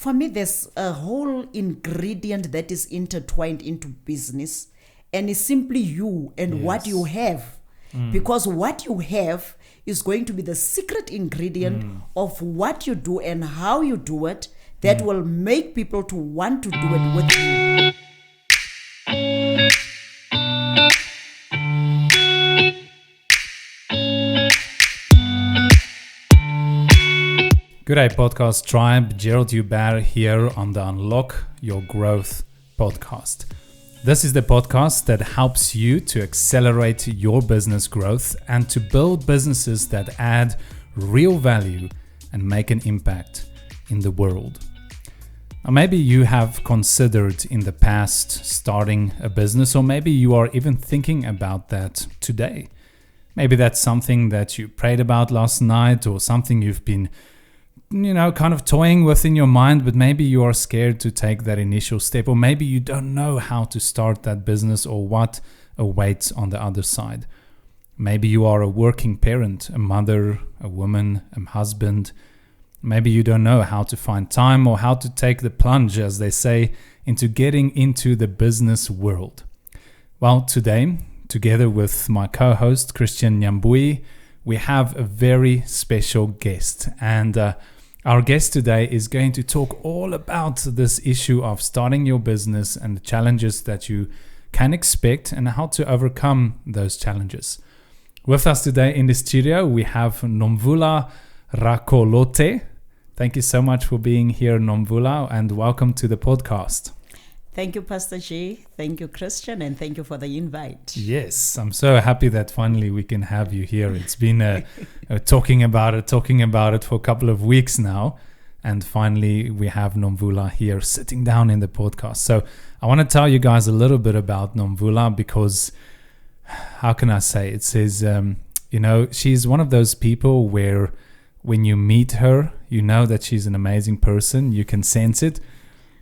For me, there's a whole ingredient that is intertwined into business, and it's simply you and what you have. Because what you have is going to be the secret ingredient of what you do and how you do it that will make people to want to do it with you. Good day, podcast tribe. Gerald Hubert here on the Unlock Your Growth podcast. This is the podcast that helps you to accelerate your business growth and to build businesses that add real value and make an impact in the world. Now, maybe you have considered in the past starting a business, or maybe you are even thinking about that today. Maybe that's something that you prayed about last night, or something you've been kind of toying with in your mind, but maybe you are scared to take that initial step, or maybe you don't know how to start that business or what awaits on the other side. Maybe you are a working parent, a mother, a woman, a husband. Maybe you don't know how to find time or how to take the plunge, as they say, into getting into the business world. Well, today, together with my co-host, Christian Nyambui, we have a very special guest, and our guest today is going to talk all about this issue of starting your business and the challenges that you can expect and how to overcome those challenges. With us today in the studio, we have Nomvula Rakolote. Thank you so much for being here, Nomvula, and welcome to the podcast. Thank you, Pastor G. Thank you, Christian, and thank you for the invite. Yes, I'm so happy that finally we can have you here. It's been talking about it for a couple of weeks now, and finally we have Nomvula here sitting down in the podcast. So I want to tell you guys a little bit about Nomvula, because how can I say, it says, she's one of those people where when you meet her, you know that she's an amazing person, you can sense it,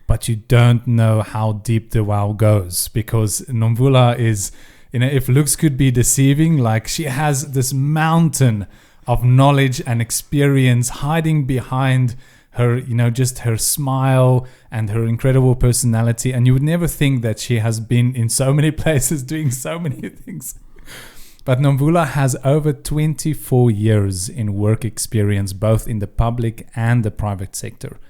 but you don't know how deep the well goes, because Nomvula is, if looks could be deceiving, like she has this mountain of knowledge and experience hiding behind her, just her smile and her incredible personality. And you would never think that she has been in so many places doing so many things. But Nomvula has over 24 years in work experience, both in the public and the private sector.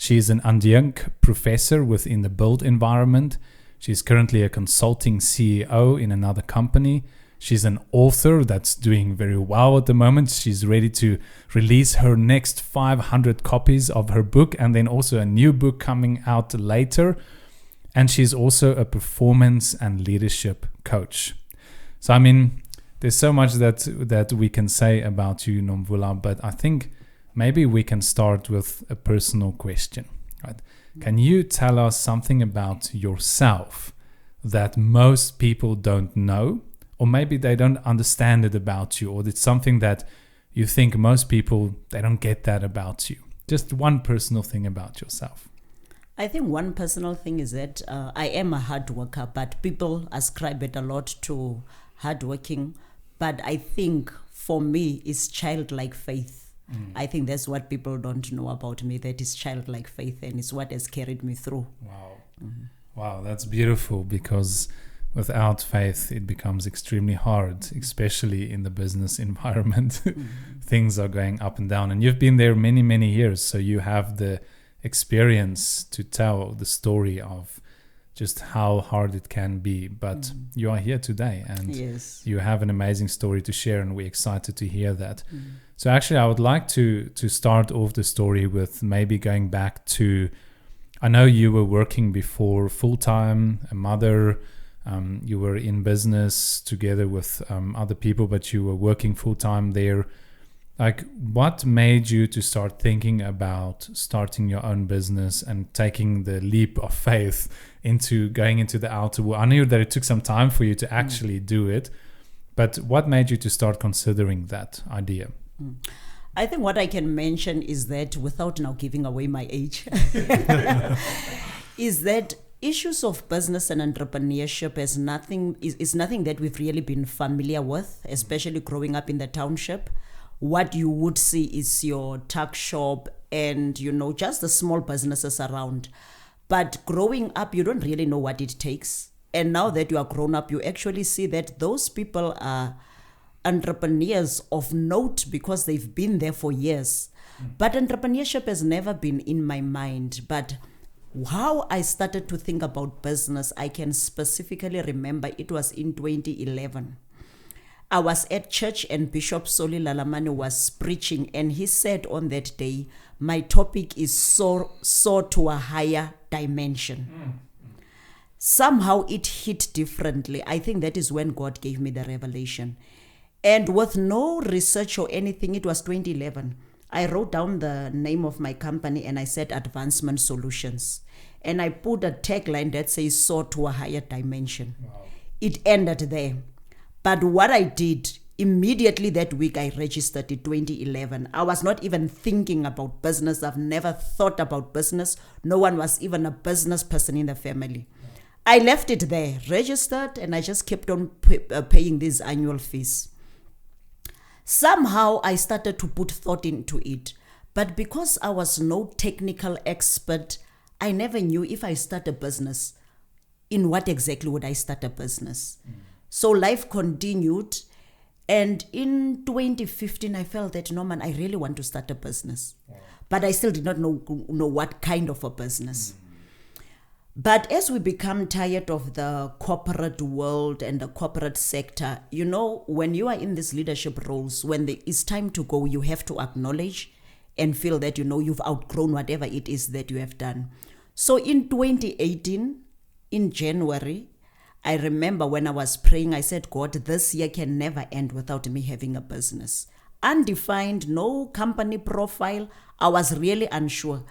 She is an Adjunct Professor within the built environment. She's currently a consulting CEO in another company. She's an author that's doing very well at the moment. She's ready to release her next 500 copies of her book, and then also a new book coming out later. And she's also a performance and leadership coach. So, there's so much that we can say about you, Nomvula, but I think maybe we can start with a personal question, right? Can you tell us something about yourself that most people don't know, or maybe they don't understand it about you, or it's something that you think most people, they don't get that about you? Just one personal thing about yourself. I think one personal thing is that I am a hard worker, but people ascribe it a lot to hardworking. But I think for me, it's childlike faith. I think that's what people don't know about me, that is childlike faith, and it's what has carried me through. Wow. Wow, that's beautiful, because without faith, it becomes extremely hard, especially in the business environment. Things are going up and down, and you've been there many, many years, so you have the experience to tell the story of just how hard it can be. But you are here today, and yes, you have an amazing story to share, and we're excited to hear that. So actually, I would like to start off the story with maybe going back to, I know you were working before full-time, a mother, you were in business together with other people, but you were working full-time there. Like, what made you to start thinking about starting your own business and taking the leap of faith into going into the outer world? I knew that it took some time for you to actually do it, but what made you to start considering that idea? I think what I can mention is that, without now giving away my age, is that issues of business and entrepreneurship is nothing that we've really been familiar with, especially growing up in the township. What you would see is your tuck shop and, just the small businesses around. But growing up, you don't really know what it takes. And now that you are grown up, you actually see that those people are entrepreneurs of note because they've been there for years. But entrepreneurship has never been in my mind. But how I started to think about business, I can specifically remember it was in 2011. I was at church and Bishop Soli Lalamane was preaching, and he said on that day, my topic is soar to a higher dimension. Somehow it hit differently. I think that is when God gave me the revelation. And with no research or anything, it was 2011. I wrote down the name of my company and I said Advancement Solutions. And I put a tagline that says soar to a higher dimension. Wow. It ended there. But what I did, immediately that week I registered in 2011. I was not even thinking about business. I've never thought about business. No one was even a business person in the family. I left it there, registered, and I just kept on paying these annual fees. Somehow I started to put thought into it. But because I was no technical expert, I never knew if I start a business, in what exactly would I start a business? So life continued. And in 2015, I felt that, no, man, I really want to start a business. Wow. But I still did not know what kind of a business. But as we become tired of the corporate world and the corporate sector, when you are in these leadership roles, when it's time to go, you have to acknowledge and feel that, you've outgrown whatever it is that you have done. So in 2018, in January, I remember when I was praying, I said, God, this year can never end without me having a business. Undefined, no company profile. I was really unsure.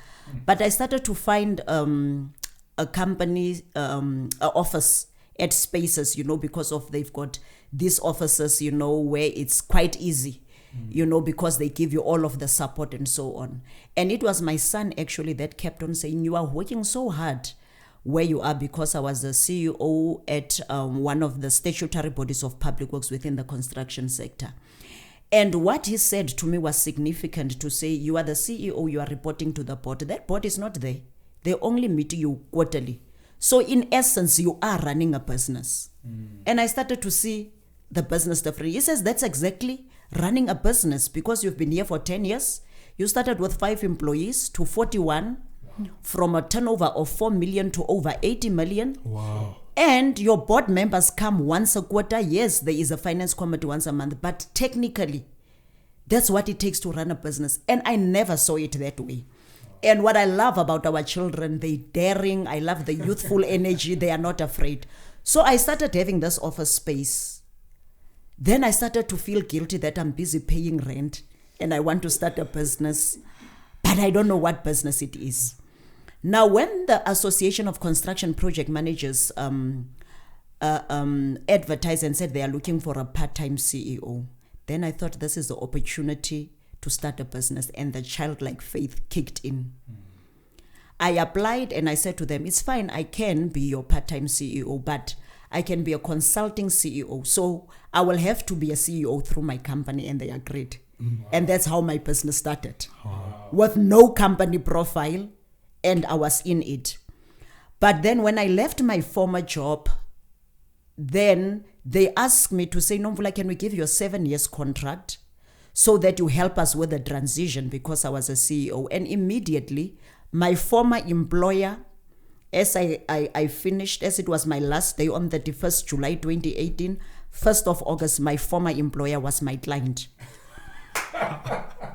But I started to find a company, office at Spaces, because they've got these offices, where it's quite easy, because they give you all of the support and so on. And it was my son actually that kept on saying, you are working so hard where you are, because I was the CEO at one of the statutory bodies of public works within the construction sector. And what he said to me was significant, to say, you are the CEO, you are reporting to the board. That board is not there. They only meet you quarterly. So in essence, you are running a business. And I started to see the business differently. He says that's exactly running a business, because you've been here for 10 years. You started with 5 employees to 41, from a turnover of 4 million to over 80 million. Wow. And your board members come once a quarter. Yes, there is a finance committee once a month, but technically, that's what it takes to run a business. And I never saw it that way. And what I love about our children, they're daring. I love the youthful energy. They are not afraid. So I started having this office space. Then I started to feel guilty that I'm busy paying rent and I want to start a business, but I don't know what business it is. Now, when the Association of Construction Project Managers advertised and said they are looking for a part-time CEO, then I thought this is the opportunity to start a business, and the childlike faith kicked in. I applied and I said to them, it's fine, I can be your part-time CEO, but I can be a consulting CEO. So I will have to be a CEO through my company, and they agreed. And that's how my business started. With no company profile, and I was in it. But then when I left my former job, then they asked me to say, Nomvula, can we give you a 7 years contract so that you help us with the transition, because I was a CEO. And immediately, my former employer, as I finished, as it was my last day on the 31st July 2018, 1st of August, my former employer was my client.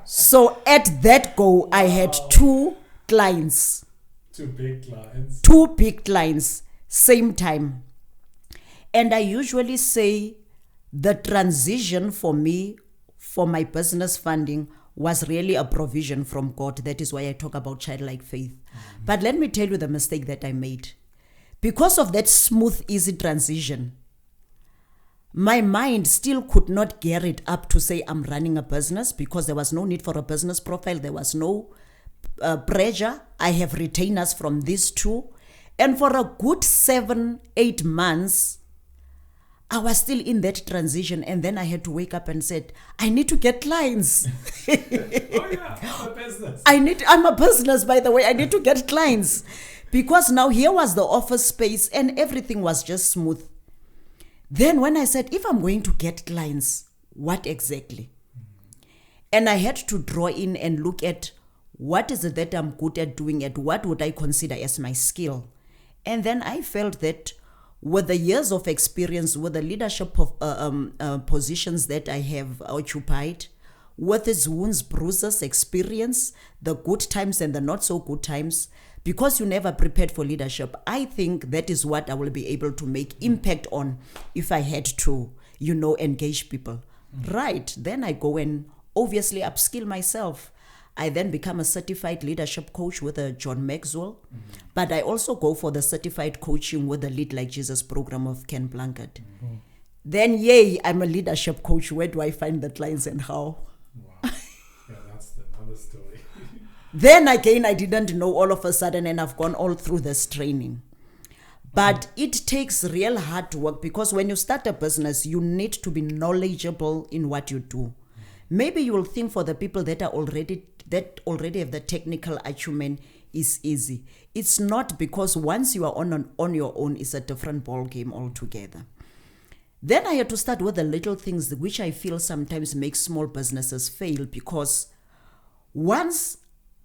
So at that go, I had 2 clients. 2 big clients. 2 big clients, same time. And I usually say the transition for me, for my business funding, was really a provision from God. That is why I talk about childlike faith. But let me tell you the mistake that I made. Because of that smooth, easy transition, my mind still could not gear it up to say I'm running a business, because there was no need for a business profile. There was no pressure. I have retainers from these 2. And for a good 7-8 months, I was still in that transition, and then I had to wake up and said, I need to get clients. Oh yeah, I'm a business. I'm a business, by the way. I need to get clients. Because now here was the office space and everything was just smooth. Then when I said, if I'm going to get clients, what exactly? And I had to draw in and look at what is it that I'm good at doing and what would I consider as my skill. And then I felt that with the years of experience, with the leadership of positions that I have occupied, with its wounds, bruises, experience, the good times and the not so good times, because you never prepared for leadership, I think that is what I will be able to make impact on if I had to, engage people. Right, then I go and obviously upskill myself. I then become a certified leadership coach with a John Maxwell, but I also go for the certified coaching with the Lead Like Jesus program of Ken Blanchard. Then, yay, I'm a leadership coach. Where do I find the clients and how? Wow. Yeah, that's another story. Then again, I didn't know all of a sudden, and I've gone all through this training. But it takes real hard work, because when you start a business, you need to be knowledgeable in what you do. Maybe you will think for the people that already have the technical acumen is easy. It's not, because once you are on your own, it's a different ball game altogether. Then I had to start with the little things which I feel sometimes make small businesses fail, because once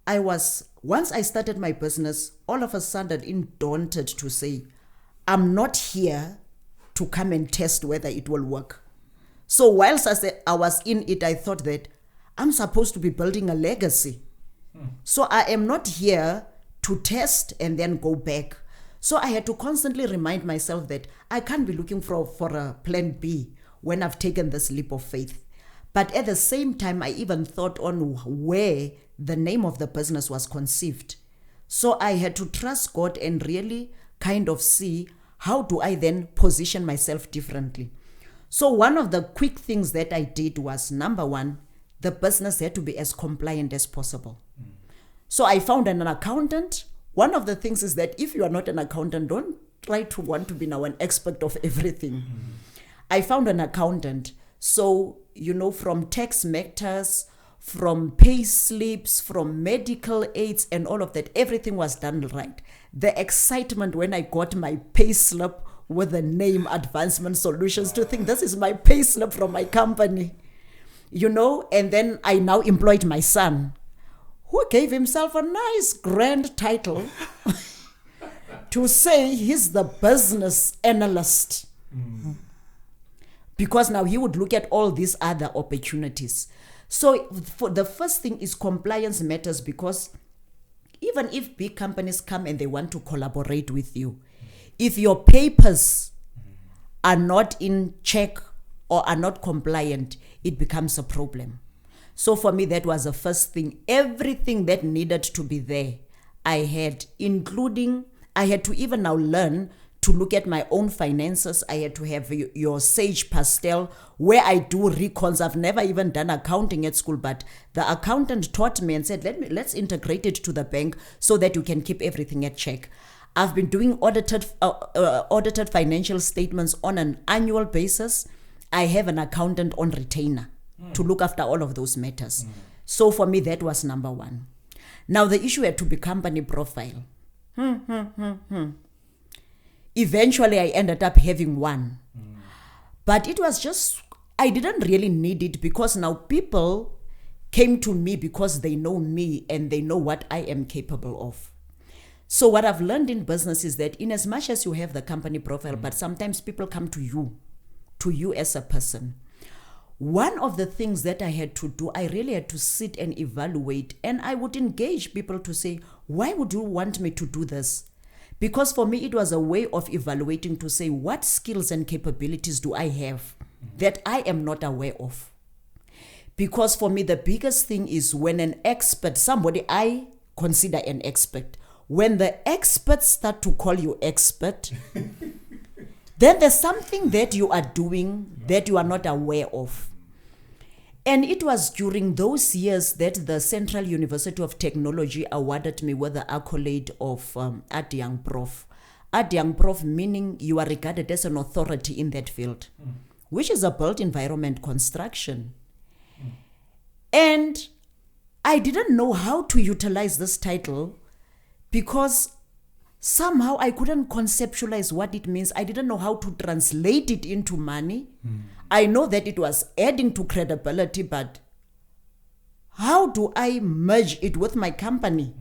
I started my business, all of a sudden I'm daunted to say, I'm not here to come and test whether it will work. So whilst I was in it, I thought that I'm supposed to be building a legacy. So I am not here to test and then go back. So I had to constantly remind myself that I can't be looking for a plan B when I've taken this leap of faith. But at the same time, I even thought on where the name of the business was conceived. So I had to trust God and really kind of see, how do I then position myself differently? So one of the quick things that I did was, number one, the business had to be as compliant as possible. So I found an accountant. One of the things is that if you are not an accountant, don't try to want to be now an expert of everything. I found an accountant. So, from tax matters, from pay slips, from medical aids and all of that, everything was done right. The excitement when I got my pay slip with the name Advancement Solutions, to think this is my pay slip from my company, and then I now employed my son, who gave himself a nice grand title to say he's the business analyst. Because now he would look at all these other opportunities. So for the first thing is compliance matters, because even if big companies come and they want to collaborate with you, if your papers are not in check or are not compliant, it becomes a problem. So for me, that was the first thing. Everything that needed to be there, I had, including, I had to even now learn to look at my own finances. I had to have your Sage Pastel, where I do recons. I've never even done accounting at school, but the accountant taught me and said, let's integrate it to the bank so that you can keep everything at check. I've been doing audited financial statements on an annual basis. I have an accountant on retainer to look after all of those matters. So for me, that was number one. Now the issue had to be company profile. Eventually, I ended up having one. But it was just, I didn't really need it, because now people came to me because they know me and they know what I am capable of. So what I've learned in business is that in as much as you have the company profile, but sometimes people come to you as a person. One of the things that I had to do, I really had to sit and evaluate, and I would engage people to say, why would you want me to do this? Because for me, it was a way of evaluating to say, what skills and capabilities do I have that I am not aware of? Because for me, the biggest thing is when an expert, somebody I consider an expert, when the experts start to call you expert, then there's something that you are doing that you are not aware of. And it was during those years that the Central University of Technology awarded me with the accolade of Adjunct Prof. Adjunct Prof, meaning you are regarded as an authority in that field, which is a built environment construction. And I didn't know how to utilize this title because somehow I couldn't conceptualize what it means. I didn't know how to translate it into money. I know that it was adding to credibility, but how do I merge it with my company?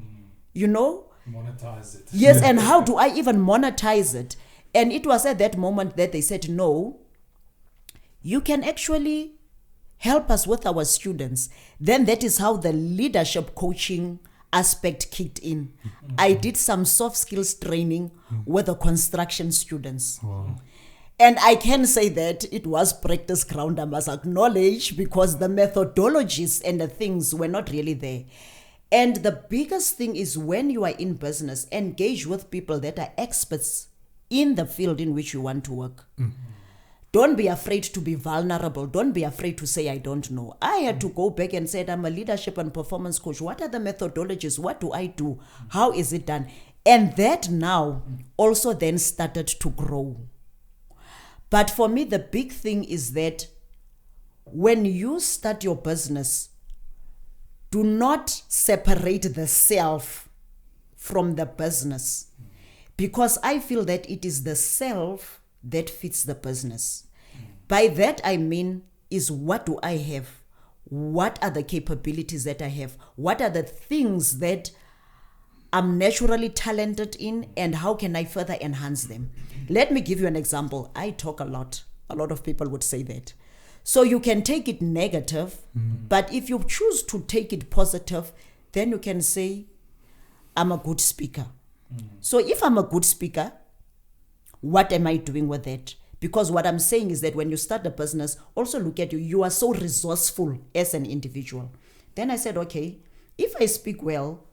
Monetize it. Yes, and how do I even monetize it? And it was at that moment that they said, no, you can actually help us with our students. Then that is how the leadership coaching aspect kicked in. I did some soft skills training with the construction students. Wow. And I can say that it was practice ground, I must acknowledge, because the methodologies and the things were not really there. And the biggest thing is when you are in business, engage with people that are experts in the field in which you want to work. Don't be afraid to be vulnerable. Don't be afraid to say, I don't know. I had to go back and say, I'm a leadership and performance coach. What are the methodologies? What do I do? How is it done? And that now also then started to grow. But for me, the big thing is that when you start your business, do not separate the self from the business, because I feel that it is the self that fits the business. By that I mean is, what do I have? What are the capabilities that I have? What are the things that I'm naturally talented in, and how can I further enhance them? Let me give you an example. I talk a lot. A lot of people would say that. So you can take it negative, but if you choose to take it positive, then you can say, I'm a good speaker. So if I'm a good speaker, what am I doing with that? Because what I'm saying is that when you start a business, also look at you. You are so resourceful as an individual. Then I said, okay, if I speak well,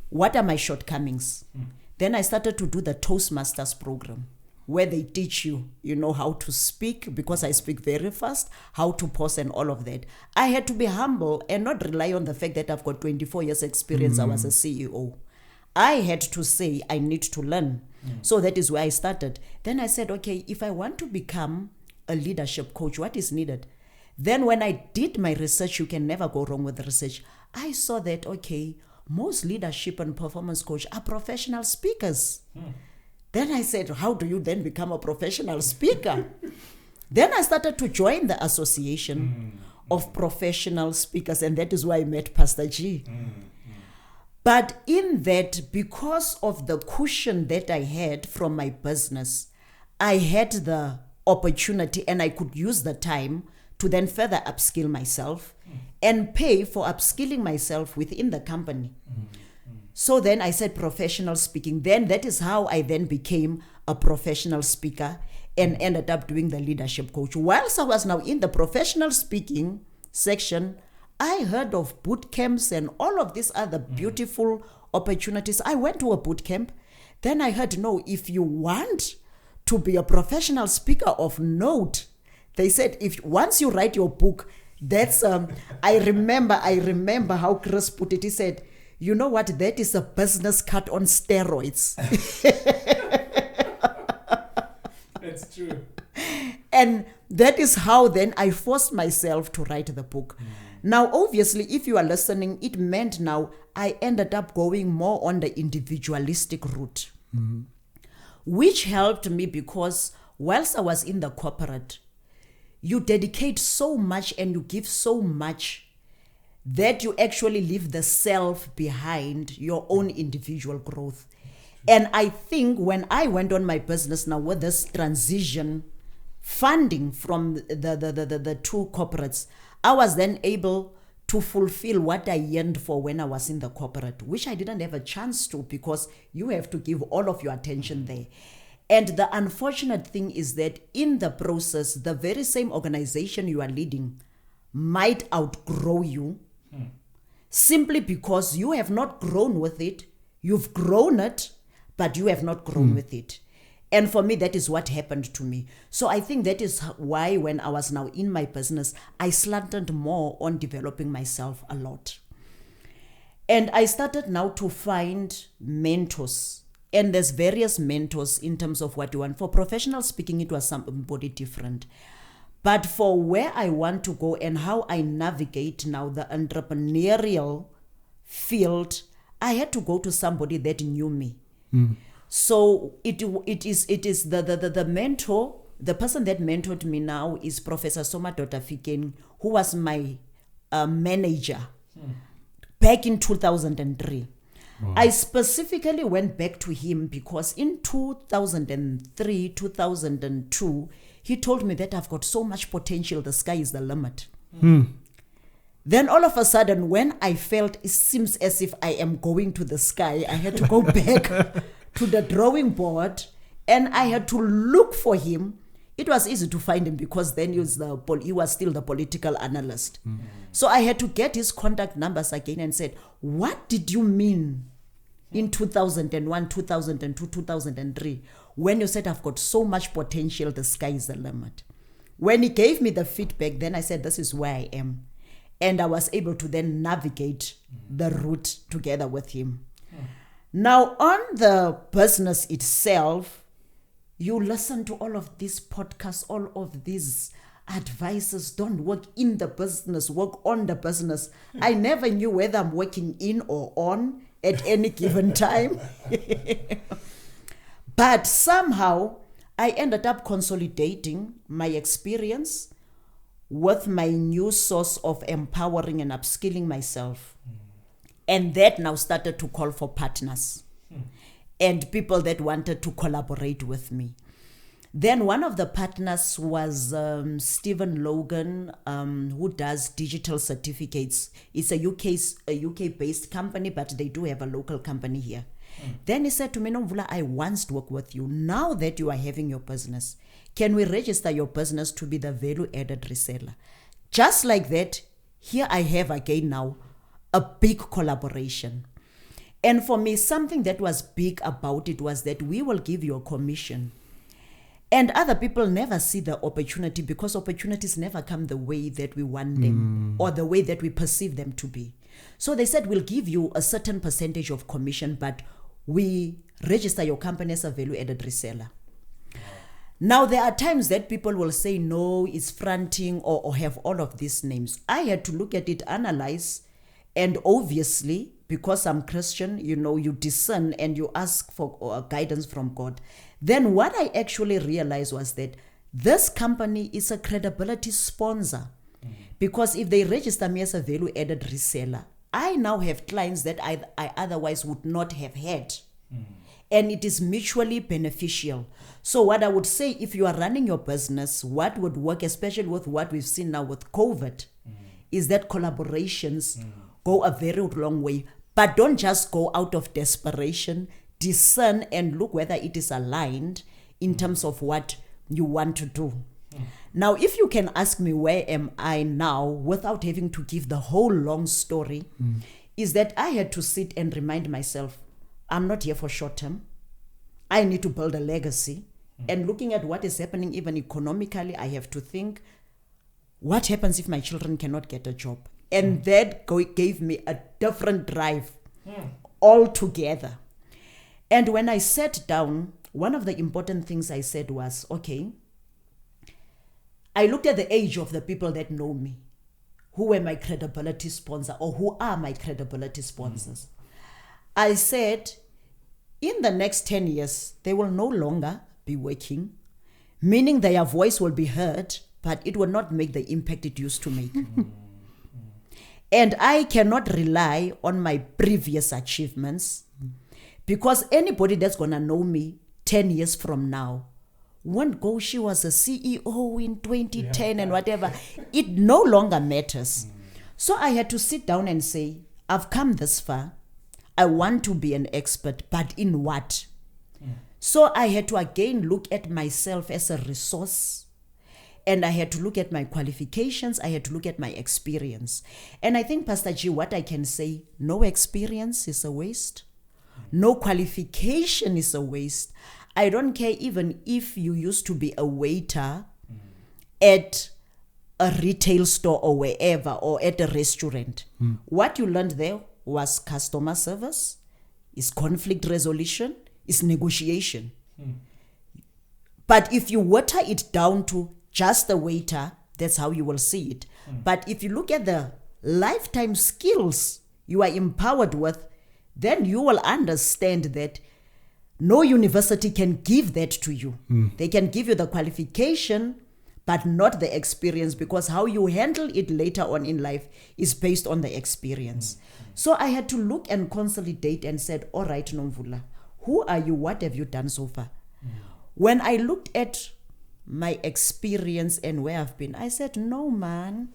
what are my shortcomings? Then I started to do the Toastmasters program, where they teach you, how to speak, because I speak very fast, how to pause and all of that. I had to be humble and not rely on the fact that I've got 24 years experience. I was a CEO. I had to say, I need to learn. So that is where I started. Then I said, okay, if I want to become a leadership coach, what is needed? Then when I did my research, you can never go wrong with the research. I saw that, okay, most leadership and performance coach are professional speakers. Then I said, how do you then become a professional speaker? Then I started to join the association of professional speakers, and that is where I met Pastor G. But in that, because of the cushion that I had from my business, I had the opportunity and I could use the time to then further upskill myself and pay for upskilling myself within the company. So then I said professional speaking. Then that is how I then became a professional speaker and ended up doing the leadership coach. Whilst I was now in the professional speaking section, I heard of boot camps and all of these other beautiful opportunities. I went to a boot camp. Then I heard, no, if you want to be a professional speaker of note, they said, if once you write your book, that's, I remember how Chris put it. He said, you know what, that is a business cut on steroids. That's true. And that is how then I forced myself to write the book. Now, obviously, if you are listening, it meant now I ended up going more on the individualistic route, which helped me because whilst I was in the corporate, you dedicate so much and you give so much that you actually leave the self behind, your own individual growth. And I think when I went on my business now with this transition funding from the two corporates, I was then able to fulfill what I yearned for when I was in the corporate, which I didn't have a chance to because you have to give all of your attention there. And the unfortunate thing is that in the process, the very same organization you are leading might outgrow you simply because you have not grown with it. You've grown it, but you have not grown with it. And for me, that is what happened to me. So I think that is why when I was now in my business, I slanted more on developing myself a lot. And I started now to find mentors And there's various mentors in terms of what you want. For professional speaking, it was somebody different. But for where I want to go and how I navigate now the entrepreneurial field, I had to go to somebody that knew me. So it is the mentor, the person that mentored me now is Professor 𝐁𝐂𝐂𝐄𝐋𝐄, who was my manager back in 2003. Wow. I specifically went back to him because in 2003, 2002, he told me that I've got so much potential, the sky is the limit. Then all of a sudden, when I felt it seems as if I am going to the sky, I had to go back to the drawing board and I had to look for him. It was easy to find him because then he was still the political analyst. So I had to get his contact numbers again and said, what did you mean in 2001, 2002, 2003, when you said I've got so much potential, the sky is the limit? When he gave me the feedback, then I said, this is where I am. And I was able to then navigate the route together with him. Now, on the business itself, you listen to all of these podcasts, all of these advices. Don't work in the business, work on the business. I never knew whether I'm working in or on at any given time. But somehow, I ended up consolidating my experience with my new source of empowering and upskilling myself. And that now started to call for partners and people that wanted to collaborate with me. Then one of the partners was Stephen Logan, who does digital certificates. It's a UK-based company, but they do have a local company here. Then he said to me, Nomvula, I once worked with you. Now that you are having your business, can we register your business to be the value-added reseller? Just like that, here I have again now a big collaboration. And for me, something that was big about it was that we will give you a commission. And other people never see the opportunity because opportunities never come the way that we want them or the way that we perceive them to be. So they said, we'll give you a certain percentage of commission, but we register your company as a value-added reseller. Now, there are times that people will say, no, it's fronting or have all of these names. I had to look at it, analyze, and obviously, because I'm Christian, you discern and you ask for guidance from God. Then what I actually realized was that this company is a credibility sponsor. Because if they register me as a value-added reseller, I now have clients that I otherwise would not have had. And it is mutually beneficial. So what I would say, if you are running your business, what would work, especially with what we've seen now with COVID, is that collaborations go a very long way. But don't just go out of desperation. Discern and look whether it is aligned in terms of what you want to do. Now, if you can ask me where am I now without having to give the whole long story, is that I had to sit and remind myself, I'm not here for short term. I need to build a legacy. And looking at what is happening even economically, I have to think, what happens if my children cannot get a job? And that gave me a different drive altogether. And when I sat down, one of the important things I said was, okay, I looked at the age of the people that know me, who were my credibility sponsor or who are my credibility sponsors. I said, in the next 10 years, they will no longer be working, meaning their voice will be heard, but it will not make the impact it used to make. And I cannot rely on my previous achievements because anybody that's going to know me 10 years from now won't go, she was a CEO in 2010 and whatever. It no longer matters. So I had to sit down and say, I've come this far. I want to be an expert, but in what? So I had to again look at myself as a resource. And I had to look at my qualifications. I had to look at my experience. And I think, Pastor G, what I can say, no experience is a waste. No qualification is a waste. I don't care even if you used to be a waiter at a retail store or wherever, or at a restaurant. What you learned there was customer service, is conflict resolution, is negotiation. But if you water it down to just the waiter, that's how you will see it. But if you look at the lifetime skills you are empowered with, then you will understand that no university can give that to you. They can give you the qualification, but not the experience, because how you handle it later on in life is based on the experience. So I had to look and consolidate and said, all right, Nomvula, who are you? What have you done so far? When I looked at my experience and where I've been, I said, no, man.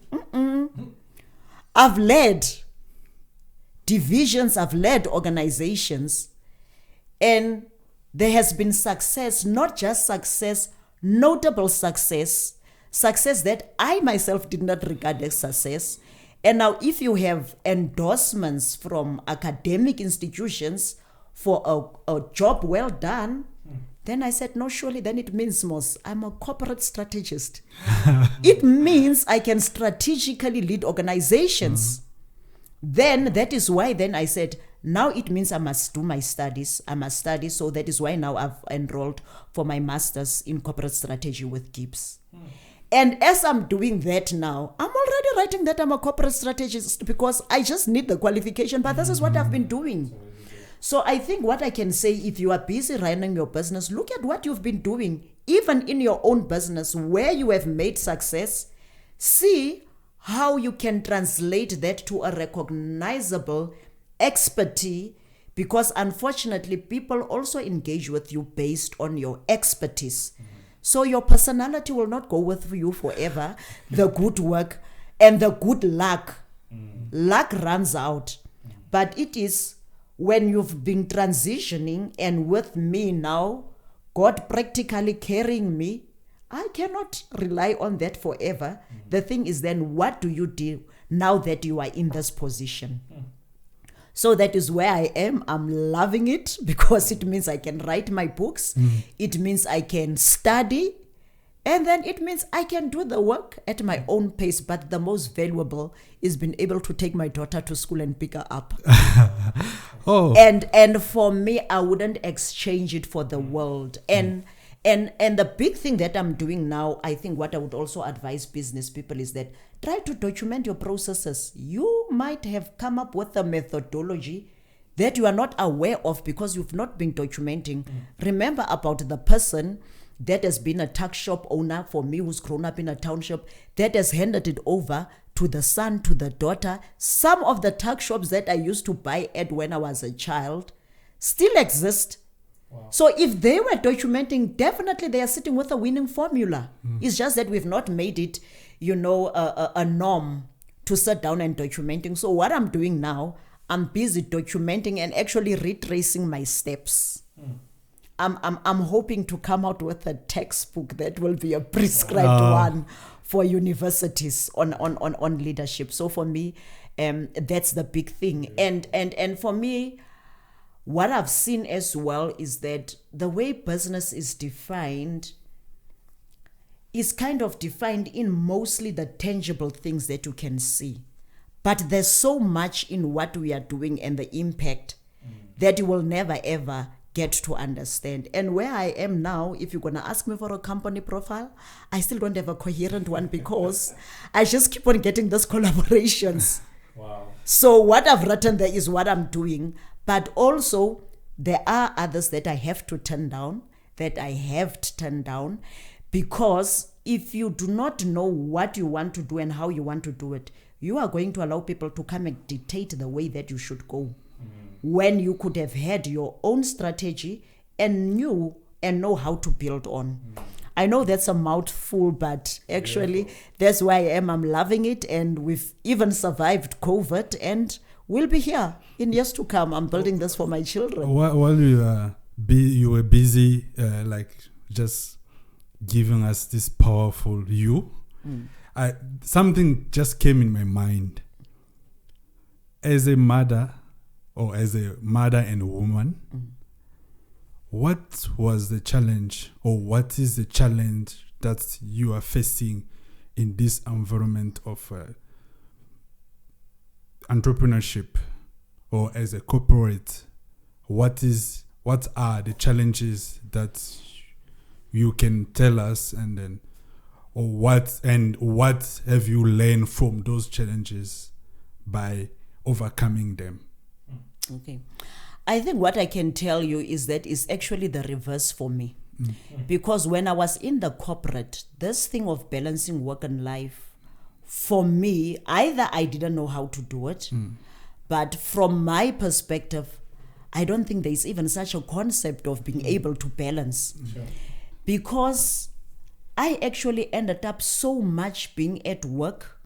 I've led divisions, I've led organizations, and there has been success, not just success, notable success that I myself did not regard as success. And now if you have endorsements from academic institutions for a job well done, then I said, no, surely then it means, Mos, I'm a corporate strategist. It means I can strategically lead organizations. Then that is why then I said, now it means I must do my studies. I must study. So that is why now I've enrolled for my master's in corporate strategy with Gibbs. And as I'm doing that now, I'm already writing that I'm a corporate strategist because I just need the qualification, but this is what I've been doing. So I think what I can say, if you are busy running your business, look at what you've been doing, even in your own business, where you have made success. See how you can translate that to a recognizable expertise, because unfortunately people also engage with you based on your expertise. So your personality will not go with you forever. The good work and the good luck, luck runs out. But it is when you've been transitioning, and with me now, God practically carrying me, I cannot rely on that forever. The thing is then, what do you do now that you are in this position? So that is where I am. I'm loving it because it means I can write my books. It means I can study. And then it means I can do the work at my own pace. But the most valuable is being able to take my daughter to school and pick her up. And for me, I wouldn't exchange it for the world. And the big thing that I'm doing now, I think what I would also advise business people is that try to document your processes. You might have come up with a methodology that you are not aware of because you've not been documenting. Remember about the person that has been a tuck shop owner for me, who's grown up in a township, that has handed it over to the son, to the daughter. Some of the tuck shops that I used to buy at when I was a child still exist. Wow. So if they were documenting, definitely they are sitting with a winning formula. It's just that we've not made it, a norm to sit down and documenting. So what I'm doing now, I'm busy documenting and actually retracing my steps. I'm hoping to come out with a textbook that will be a prescribed one for universities on leadership. So for me, that's the big thing. And for me, what I've seen as well is that the way business is defined is kind of defined in mostly the tangible things that you can see. But there's so much in what we are doing and the impact that you will never ever get to understand. And where I am now, if you're going to ask me for a company profile, I still don't have a coherent one because I just keep on getting those collaborations. Wow. So what I've written there is what I'm doing. But also, there are others that I have to turn down, because if you do not know what you want to do and how you want to do it, you are going to allow people to come and dictate the way that you should go. When you could have had your own strategy and know how to build on. I know that's a mouthful, but actually that's why I am. I'm loving it, and we've even survived COVID, and we'll be here in years to come. I'm building this for my children. While you were busy, just giving us this powerful something just came in my mind. As a mother, or as a mother and a woman, what was the challenge, or what is the challenge that you are facing in this environment of entrepreneurship, or as a corporate? What what are the challenges that you can tell us, and then what have you learned from those challenges by overcoming them? Okay. I think what I can tell you is that it's actually the reverse for me. Because when I was in the corporate, this thing of balancing work and life, for me, either I didn't know how to do it, but from my perspective, I don't think there's even such a concept of being able to balance. Sure. Because I actually ended up so much being at work,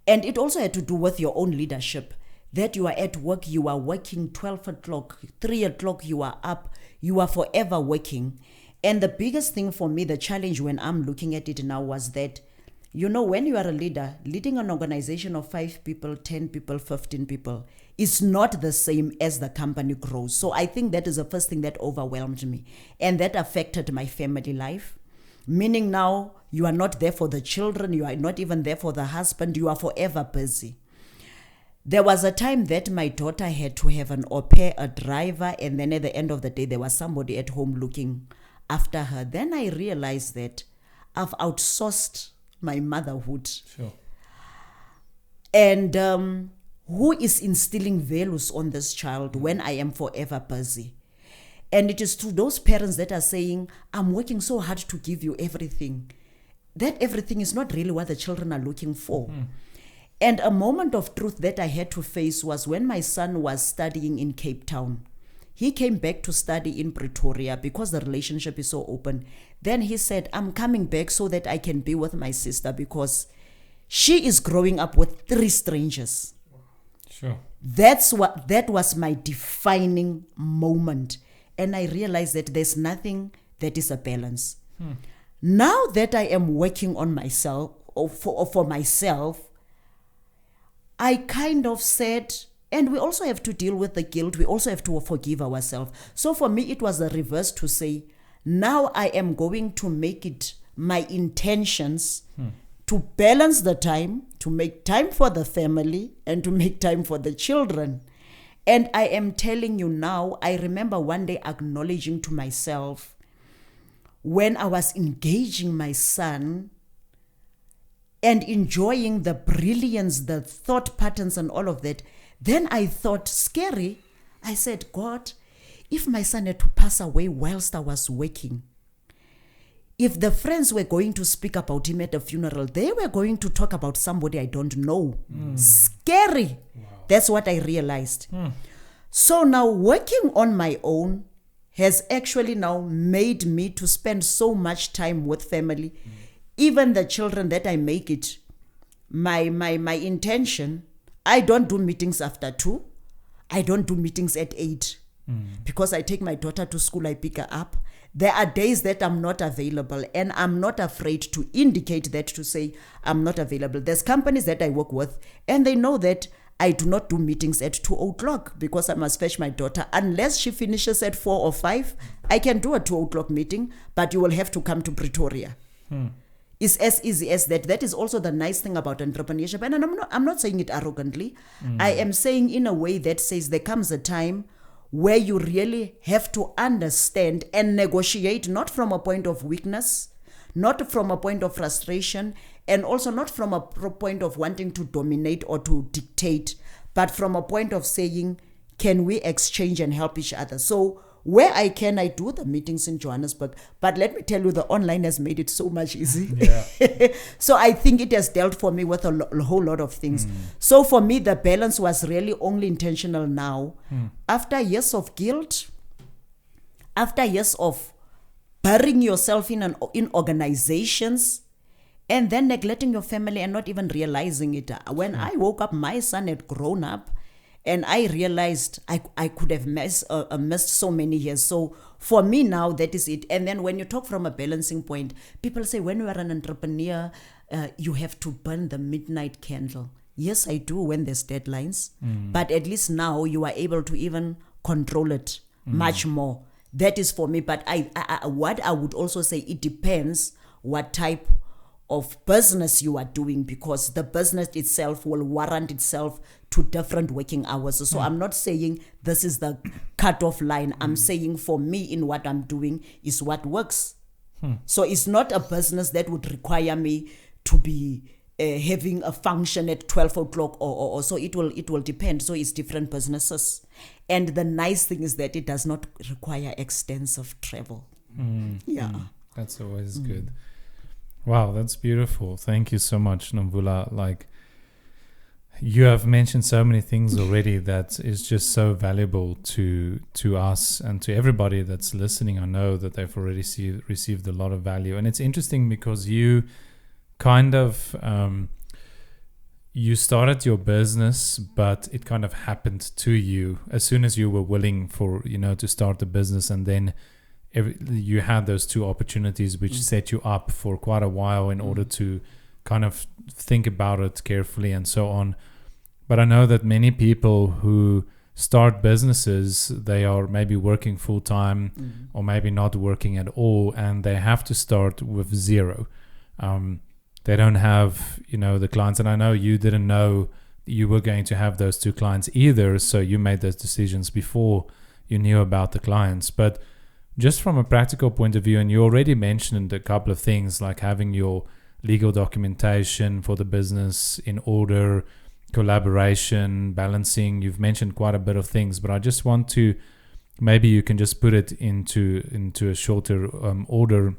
and it also had to do with your own leadership, that you are at work, you are working 12 o'clock, 3 o'clock, you are up, you are forever working. And the biggest thing for me, the challenge when I'm looking at it now, was that, you know, when you are a leader, leading an organization of 5 people, 10 people, 15 people, is not the same as the company grows. So I think that is the first thing that overwhelmed me. And that affected my family life. Meaning now, you are not there for the children, you are not even there for the husband, you are forever busy. There was a time that my daughter had to have an au pair, a driver, and then at the end of the day, there was somebody at home looking after her. Then I realized that I've outsourced my motherhood. Sure. And who is instilling values on this child when I am forever busy? And it is to those parents that are saying, I'm working so hard to give you everything. That everything is not really what the children are looking for. And a moment of truth that I had to face was when my son was studying in Cape Town. He came back to study in Pretoria because the relationship is so open. Then he said, I'm coming back so that I can be with my sister because she is growing up with 3 strangers. Sure. That was my defining moment. And I realized that there's nothing that is a balance. Now that I am working on myself, or for myself, I kind of said, and we also have to deal with the guilt. We also have to forgive ourselves. So for me, it was the reverse to say, now I am going to make it my intentions to balance the time, to make time for the family, and to make time for the children. And I am telling you now, I remember one day acknowledging to myself, when I was engaging my son and enjoying the brilliance, the thought patterns and all of that, then I thought, scary. I said, God, if my son had to pass away whilst I was working, if the friends were going to speak about him at a funeral, they were going to talk about somebody I don't know. Scary. Wow. That's what I realized. So now working on my own has actually now made me to spend so much time with family. Even the children that I make it my intention, I don't do meetings after 2. I don't do meetings at 8 because I take my daughter to school, I pick her up. There are days that I'm not available, and I'm not afraid to indicate that, to say I'm not available. There's companies that I work with, and they know that I do not do meetings at 2 o'clock because I must fetch my daughter. Unless she finishes at 4 or 5, I can do a 2 o'clock meeting, but you will have to come to Pretoria. It's as easy as that. That is also the nice thing about entrepreneurship. And I'm not saying it arrogantly. I am saying in a way that says there comes a time where you really have to understand and negotiate, not from a point of weakness, not from a point of frustration, and also not from a point of wanting to dominate or to dictate, but from a point of saying, can we exchange and help each other? So where I can, I do the meetings in Johannesburg. But let me tell you, the online has made it so much easy. Yeah. So I think it has dealt for me with a whole lot of things. So for me, the balance was really only intentional now. After years of guilt, after years of burying yourself in organizations, and then neglecting your family and not even realizing it. When I woke up, my son had grown up, and I realized I could have missed so many years. So for me now, that is it. And then when you talk from a balancing point, people say when you are an entrepreneur, you have to burn the midnight candle. Yes, I do when there's deadlines. But at least now you are able to even control it much more. That is for me. But what I would also say, it depends what type of business you are doing, because the business itself will warrant itself to different working hours. So I'm not saying this is the cut-off line. I'm saying for me in what I'm doing is what works. So it's not a business that would require me to be having a function at 12 o'clock or so. It will depend. So it's different businesses. And the nice thing is that it does not require extensive travel. That's always good. Wow, that's beautiful. Thank you so much, Nomvula. Like, you have mentioned so many things already that is just so valuable to us and to everybody that's listening. I know that they've already received a lot of value. And it's interesting because you kind of you started your business, but it kind of happened to you as soon as you were willing for, to start the business. And then you had those two opportunities which set you up for quite a while in order to kind of think about it carefully and so on. But I know that many people who start businesses, they are maybe working full time or maybe not working at all, and they have to start with zero. They don't have, the clients. And I know you didn't know you were going to have those two clients either. So you made those decisions before you knew about the clients. But just from a practical point of view, and you already mentioned a couple of things like having your legal documentation for the business in order, collaboration, balancing. You've mentioned quite a bit of things, but I just want to, maybe you can just put it into a shorter order.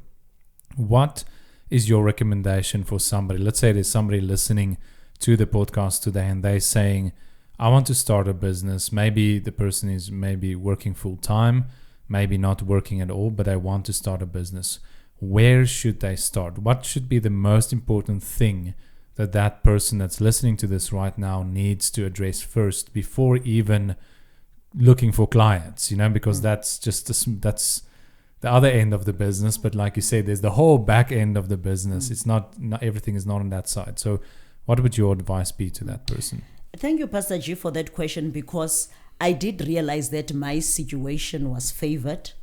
What is your recommendation for somebody? Let's say there's somebody listening to the podcast today and they're saying, I want to start a business. Maybe the person is maybe working full time, maybe not working at all, but I want to start a business. Where should they start? What should be the most important thing that person that's listening to this right now needs to address first before even looking for clients, because that's that's the other end of the business. But like you said, there's the whole back end of the business. It's not everything is not on that side. So what would your advice be to that person? Thank you, Pastor G, for that question, because I did realize that my situation was favored.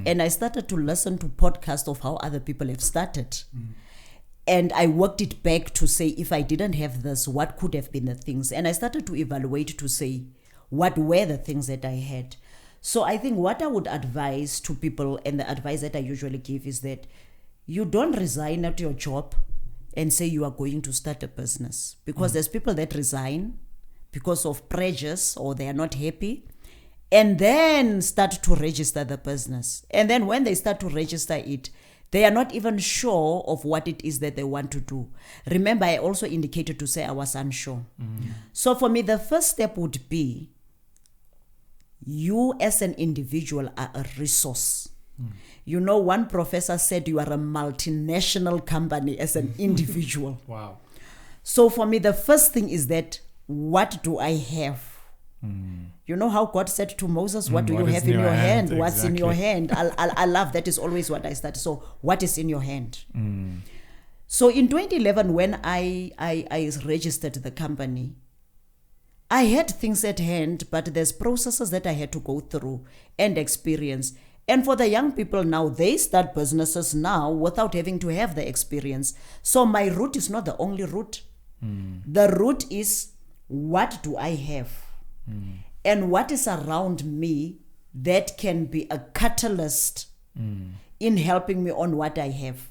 And I started to listen to podcasts of how other people have started. And I worked it back to say, if I didn't have this, what could have been the things? And I started to evaluate to say, what were the things that I had? So I think what I would advise to people, and the advice that I usually give, is that you don't resign at your job and say you are going to start a business. Because there's people that resign because of pressures or they are not happy, and then start to register the business. And then when they start to register it, they are not even sure of what it is that they want to do. Remember, I also indicated to say I was unsure. So for me, the first step would be, you as an individual are a resource. One professor said you are a multinational company as an individual. Wow. So for me, the first thing is that, what do I have? You know how God said to Moses, what do you have in your hand? Exactly. What's in your hand? I love that. Is always what I start. So what is in your hand? So in 2011, when I registered the company, I had things at hand, but there's processes that I had to go through and experience. And for the young people now, they start businesses now without having to have the experience. So my route is not the only route. The route is, what do I have? And what is around me that can be a catalyst in helping me on what I have?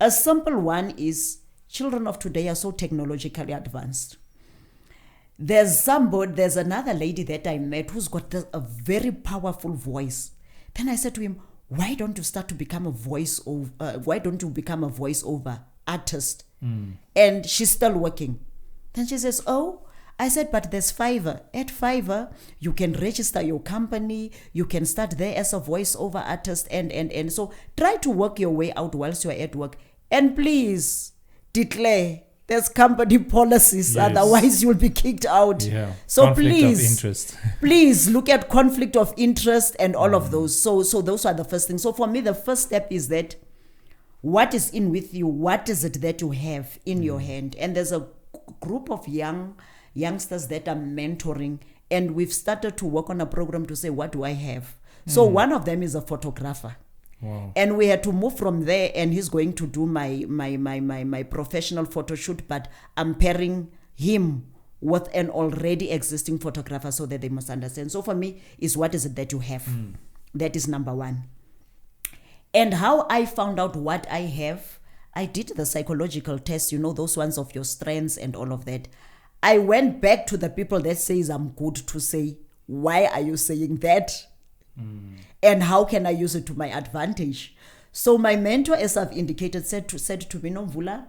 A simple one is, children of today are so technologically advanced. There's another lady that I met who's got a very powerful voice. Then I said to him, why don't you start to become a voiceover artist? And she's still working. Then she says, I said, but there's Fiverr. At Fiverr, you can register your company. You can start there as a voiceover artist. And so try to work your way out whilst you're at work. And please declare there's company policies. Yes. Otherwise you'll be kicked out. Yeah. So conflict of interest. please look at conflict of interest and all of those. So those are the first things. So for me, the first step is that, what is in with you? What is it that you have in your hand? And there's a group of youngsters that I'm mentoring, and we've started to work on a program to say, what do I have? So one of them is a photographer. Wow. And we had to move from there, and he's going to do my professional photo shoot, but I'm pairing him with an already existing photographer so that they must understand. So for me, is what is it that you have? That is number one. And how I found out what I have, I did the psychological test, those ones of your strengths and all of that. I went back to the people that says I'm good to say, why are you saying that? And how can I use it to my advantage? So my mentor, as I've indicated, said to me, Nomvula,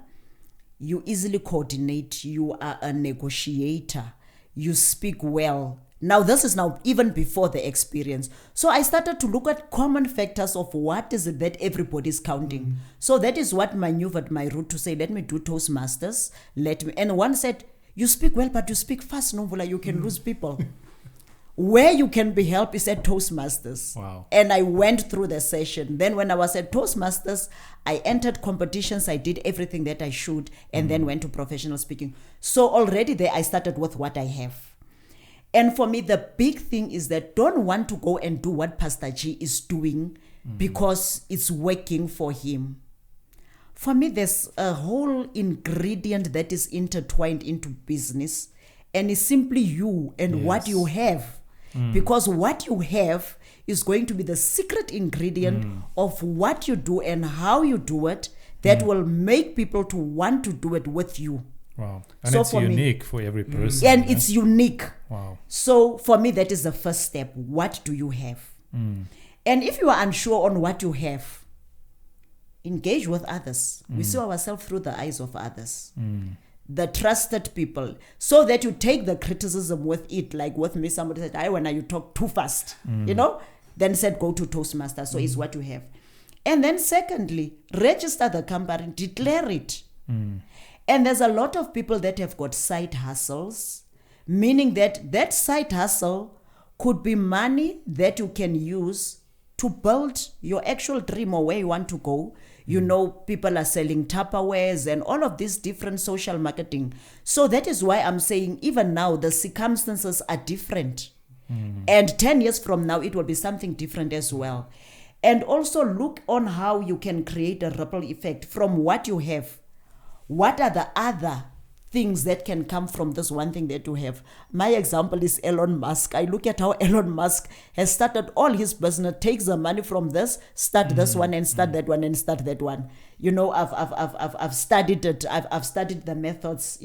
you easily coordinate, you are a negotiator, you speak well. Now this is now even before the experience. So I started to look at common factors of what is it that everybody's counting. So that is what maneuvered my route to say, let me do Toastmasters. And one said, you speak well, but you speak fast, Nomvula, you can lose people. Where you can be helped is at Toastmasters. Wow. And I went through the session. Then when I was at Toastmasters, I entered competitions. I did everything that I should, and then went to professional speaking. So already there, I started with what I have. And for me, the big thing is that don't want to go and do what Pastor G is doing because it's working for him. For me, there's a whole ingredient that is intertwined into business, and it's simply you and what you have. Because what you have is going to be the secret ingredient of what you do and how you do it that will make people to want to do it with you. Wow. And So it's for me- unique for every person. And it's unique. Wow. So for me, that is the first step. What do you have? And if you are unsure on what you have, engage with others. We see ourselves through the eyes of others. The trusted people, so that you take the criticism with it. Like with me, somebody said, when you talk too fast, then said, go to Toastmasters. So it's what you have. And then secondly, register the company, declare it. And there's a lot of people that have got side hustles, meaning that side hustle could be money that you can use to build your actual dream or where you want to go. People are selling Tupperwares and all of this different social marketing. So that is why I'm saying even now the circumstances are different. And 10 years from now, it will be something different as well. And also look on how you can create a ripple effect from what you have. What are the other things that can come from this one thing that you have? My example is Elon Musk. I look at how Elon Musk has started all his business, takes the money from this, start this one and start that one and start that one. I've studied it. I've studied the methods,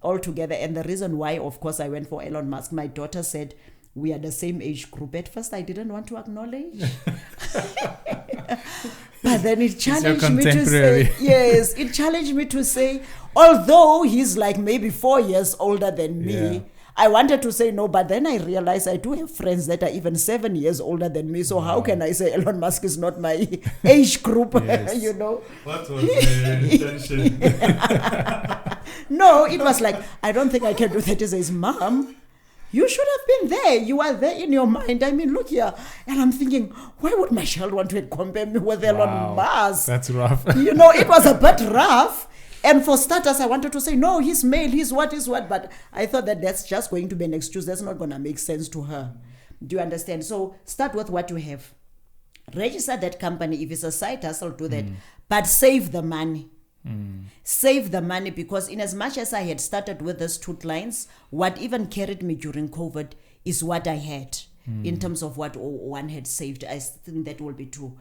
all together. And the reason why, of course, I went for Elon Musk, my daughter said, we are the same age group. At first, I didn't want to acknowledge. But then it challenged me to say, it challenged me to say, although he's like maybe 4 years older than me, I wanted to say no, but then I realized I do have friends that are even 7 years older than me. So how can I say Elon Musk is not my age group, What was the intention? No, it was like, I don't think I can do that. He says, Mom, you should have been there. You are there in your mind. I mean, look here. And I'm thinking, why would my child want to compare me with Elon Musk? That's rough. It was a bit rough. And for starters, I wanted to say, no, he's male, he's what. But I thought that's just going to be an excuse. That's not going to make sense to her. Do you understand? So start with what you have. Register that company. If it's a side hustle, do that. But save the money. Save the money, because in as much as I had started with these 2 clients, what even carried me during COVID is what I had in terms of what one had saved. I think that will be 2.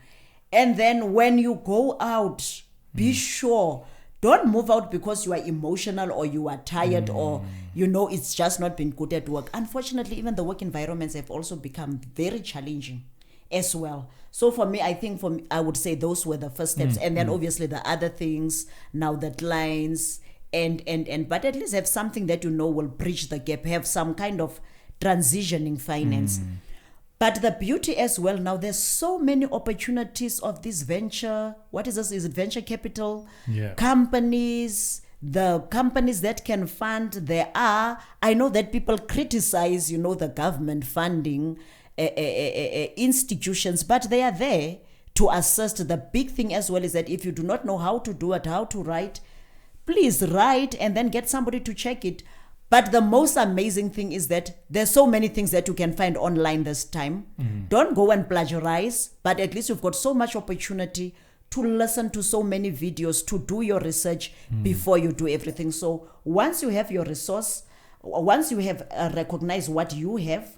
And then when you go out, be sure, don't move out because you are emotional or you are tired or it's just not been good at work. Unfortunately, even the work environments have also become very challenging as well. So for me, I think I would say those were the first steps. And then obviously the other things, now the clients and but at least have something that will bridge the gap, have some kind of transitioning finance. But the beauty as well, now there's so many opportunities of this venture. What is this? Is it venture capital? Companies, the companies that can fund, there are. I know that people criticize, the government funding institutions, but they are there to assist. The big thing as well is that if you do not know how to do it, how to write, please write and then get somebody to check it. But the most amazing thing is that there's so many things that you can find online this time. Don't go and plagiarize, but at least you've got so much opportunity to listen to so many videos, to do your research before you do everything. So once you have your resource, once you have recognized what you have,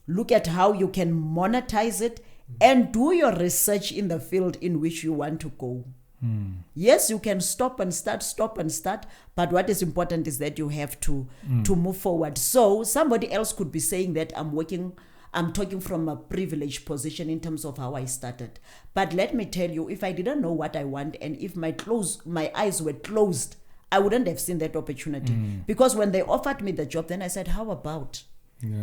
look at how you can monetize it and do your research in the field in which you want to go. Yes, you can stop and start, but what is important is that you have to move forward. So somebody else could be saying that I'm talking from a privileged position in terms of how I started. But let me tell you, if I didn't know what I want and if my eyes were closed, I wouldn't have seen that opportunity. Because when they offered me the job, then I said, how about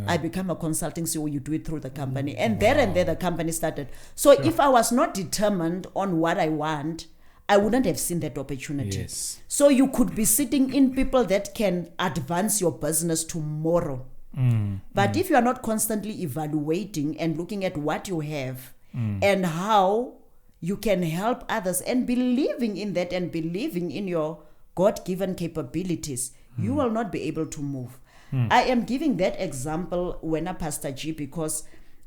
I become a consulting CEO, you do it through the company. And there the company started. So if I was not determined on what I want, I wouldn't have seen that opportunity. Yes. So you could be sitting in people that can advance your business tomorrow. But if you are not constantly evaluating and looking at what you have and how you can help others and believing in that and believing in your God-given capabilities, you will not be able to move. I am giving that example when a Pastor G, because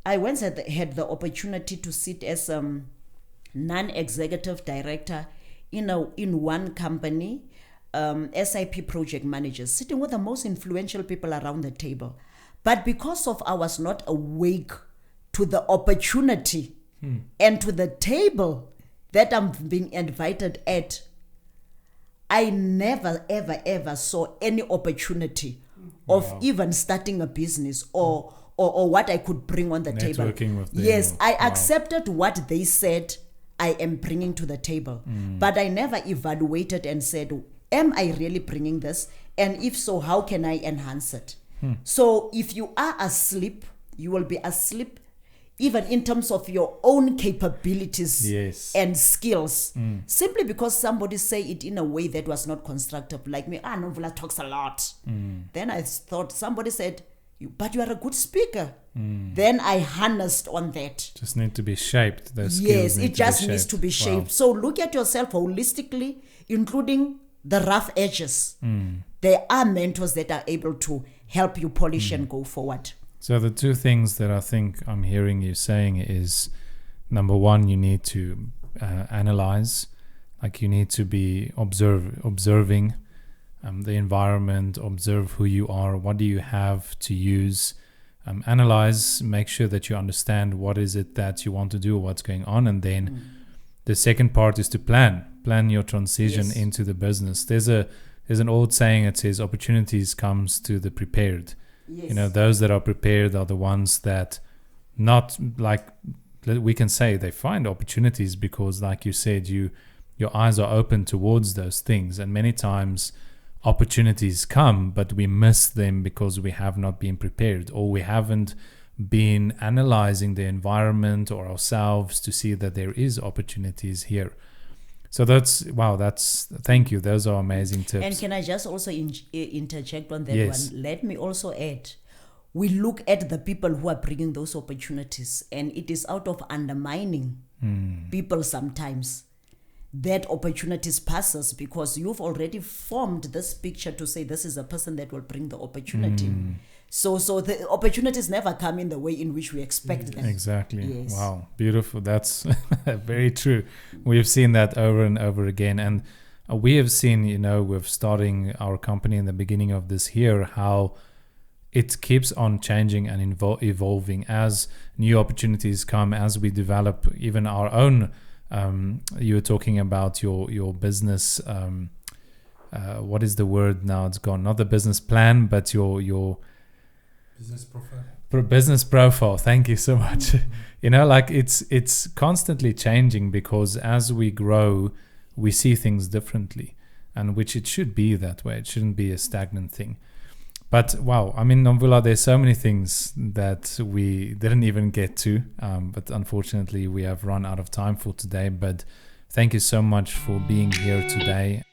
I once had the opportunity to sit as non-executive director in one company, SIP project managers, sitting with the most influential people around the table. But because of I was not awake to the opportunity and to the table that I'm being invited at, I never, ever saw any opportunity of even starting a business or what I could bring on the table. Networking with them. Yes, I accepted what they said I am bringing to the table. But I never evaluated and said, am I really bringing this? And if so, how can I enhance it? So if you are asleep, you will be asleep even in terms of your own capabilities and skills. Simply because somebody say it in a way that was not constructive. Like me, Nomvula talks a lot. Then I thought somebody said, but you are a good speaker. Then I harnessed on that. Just need to be shaped. Those Yes, it just needs to be shaped. So look at yourself holistically, including the rough edges. There are mentors that are able to help you polish and go forward. So the two things that I think I'm hearing you saying is, number one, you need to analyze, like you need to be observing the environment, observe who you are, what do you have to use, analyze, make sure that you understand what is it that you want to do, what's going on, and then the second part is to plan your transition into the business. There's an old saying that says opportunities comes to the prepared. Yes. Those that are prepared are the ones that not like we can say they find opportunities because, like you said, your eyes are open towards those things, and many times opportunities come, but we miss them because we have not been prepared or we haven't been analyzing the environment or ourselves to see that there is opportunities here. So thank you. Those are amazing tips. And can I just also interject on that Yes. one? Let me also add, we look at the people who are bringing those opportunities, and it is out of undermining people sometimes that opportunities passes, because you've already formed this picture to say this is a person that will bring the opportunity. So the opportunities never come in the way in which we expect them. Exactly. Yes. Wow. Beautiful. That's very true. We've seen that over and over again. And we have seen, with starting our company in the beginning of this year, how it keeps on changing and evolving as new opportunities come, as we develop even our own. You were talking about your business. What is the word now? It's gone. Not the business plan, but your Business profile. Business profile. Thank you so much. It's constantly changing because as we grow, we see things differently, and which it should be that way. It shouldn't be a stagnant thing. But wow, Nomvula, there's so many things that we didn't even get to, but unfortunately we have run out of time for today. But thank you so much for being here today.